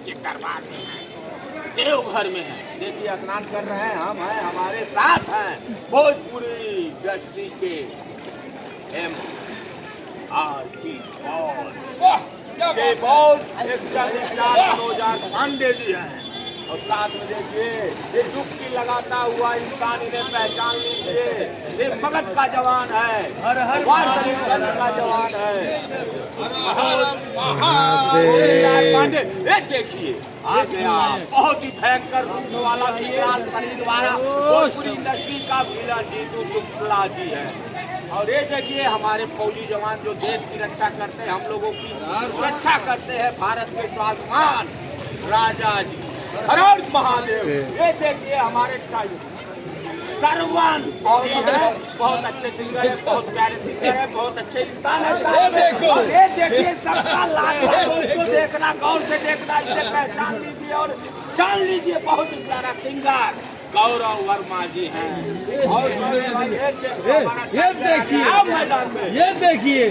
के दरबार में हैं, देवघर में हैं। देखिए स्नान कर रहे हैं, हम हैं, हमारे साथ हैं भोजपुरी इंडस्ट्री के MRP के बॉस मनोज पांडे जी हैं। और साथ में देखिए ये डुबकी लगाता हुआ इंसान, इन्हें पहचान लीजिए, ये मगध का जवान है, हर हर का जवान है पांडे। ये देखिए आ गया बहुत ही भयंकर रूप वाला विकराल शरीर वाला भोजपुरी इंडस्ट्री का विलन जीतू शुक्ला जी है। और ये देखिए हमारे फौजी जवान जो देश की रक्षा करते हैं, हम लोगों की रक्षा करते हैं, भारत के स्वाभिमान राजा जी हर हर महादेव। ये देखिए हमारे सरवन फौजी है, बहुत अच्छे सिंगर है, बहुत प्यारे सिंगर है, बहुत अच्छे इंसान है। ये देखिए सबका लाइव को देखना, गौर से देखना, इसे पहचान लीजिए और जान लीजिए बहुत ही प्यारा सिंगर गौरव वर्मा जी हैं। और ये देखिए मैदान में, ये देखिए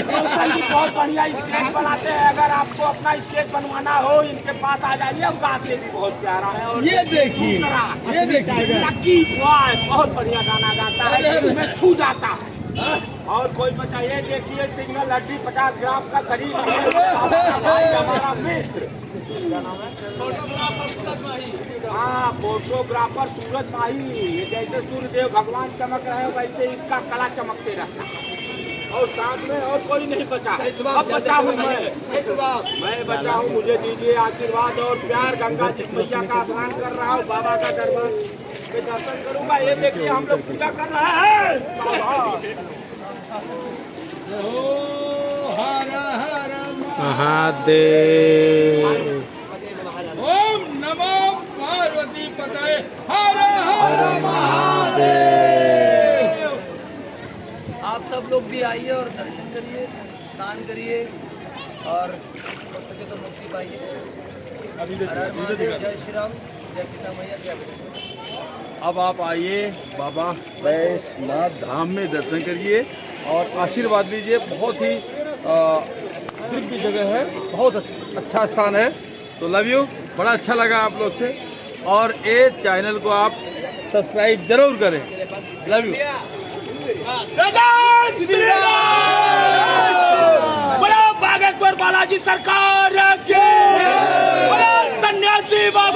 कौशल जी बहुत बढ़िया स्केच बनाते हैं। अगर आपको अपना स्केच बनवाना हो इनके पास आ जाइए, और गाते भी बहुत प्यारा है। और ये देखिए लकी बॉय बहुत बढ़िया गाना गाता है, दिल में छू जाता है। और कोई बच्चा ये देखिए सिंगल हड्डी 50 ग्राम का शरीर हमारा मित्र, हाँ फोटोग्राफर सूरज माही। ये जैसे सूर्यदेव भगवान चमक रहे हैं वैसे इसका कला चमकते रहता है। और साथ में और कोई नहीं बचा, अब बचा हूँ मैं बचा हूँ। मुझे दीजिए आशीर्वाद और प्यार। गंगा जी मैया का स्नान कर रहा हूँ, बाबा का दरबार के दर्शन करूँगा। ये देखिए हम लोग पूजा कर रहे हैं। महादेव ओम नमो पार्वती पतये हर हर महादेव। आप सब लोग भी आइए और दर्शन करिए, स्नान करिए और हो सके तो मुक्ति पाइए। हर हर महादेव, जय श्री राम, जय सीता मैया, जय बजरंग। अब आप आइए बाबा वैष्णव धाम में दर्शन करिए और आशीर्वाद लीजिए। बहुत ही दिव्य जगह है, बहुत अच्छा स्थान है। तो लव यू, बड़ा अच्छा लगा आप लोग से। और ये चैनल को आप सब्सक्राइब जरूर करें। Love you. बोलो बागेश्वर बालाजी सरकार की, बोलो सन्यासी बाबा।